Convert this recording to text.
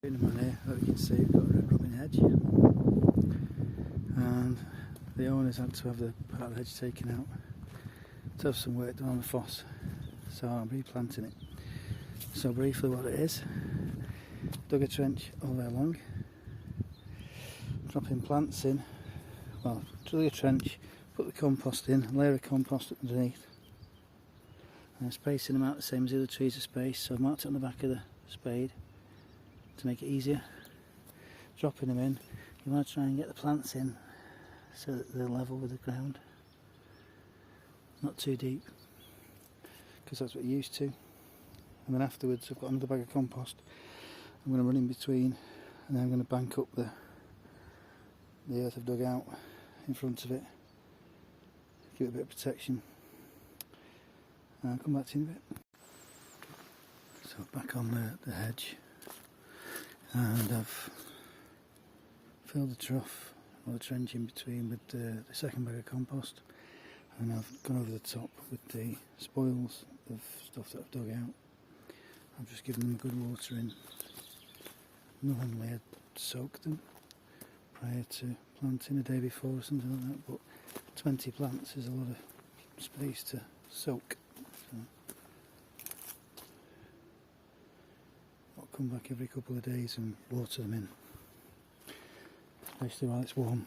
In the here, as you can see, we've got a red robin hedge, and the owners had to have the part of the hedge taken out to have some work done on the foss, so I'm replanting it. So briefly what it is, dug a trench all the way along, dropping plants in, well, drill a trench, put the compost in, layer of compost underneath, and spacing them out the same as the other trees are spaced, so I've marked it on the back of the spade to make it easier. Dropping them in, you want to try and get the plants in so that they're level with the ground, not too deep, because that's what you're used to. And then afterwards I've got another bag of compost I'm going to run in between, and then I'm going to bank up the earth I've dug out in front of it, give it a bit of protection, and I'll come back to you in a bit. So back on the hedge, and I've filled the trough or the trench in between with the second bag of compost, and I've gone over the top with the spoils of stuff that I've dug out. I've just given them a good watering. Normally I'd soak them prior to planting, a day before or something like that, but 20 plants is a lot of space to soak. So I'll come back every couple of days and water them in, especially while it's warm.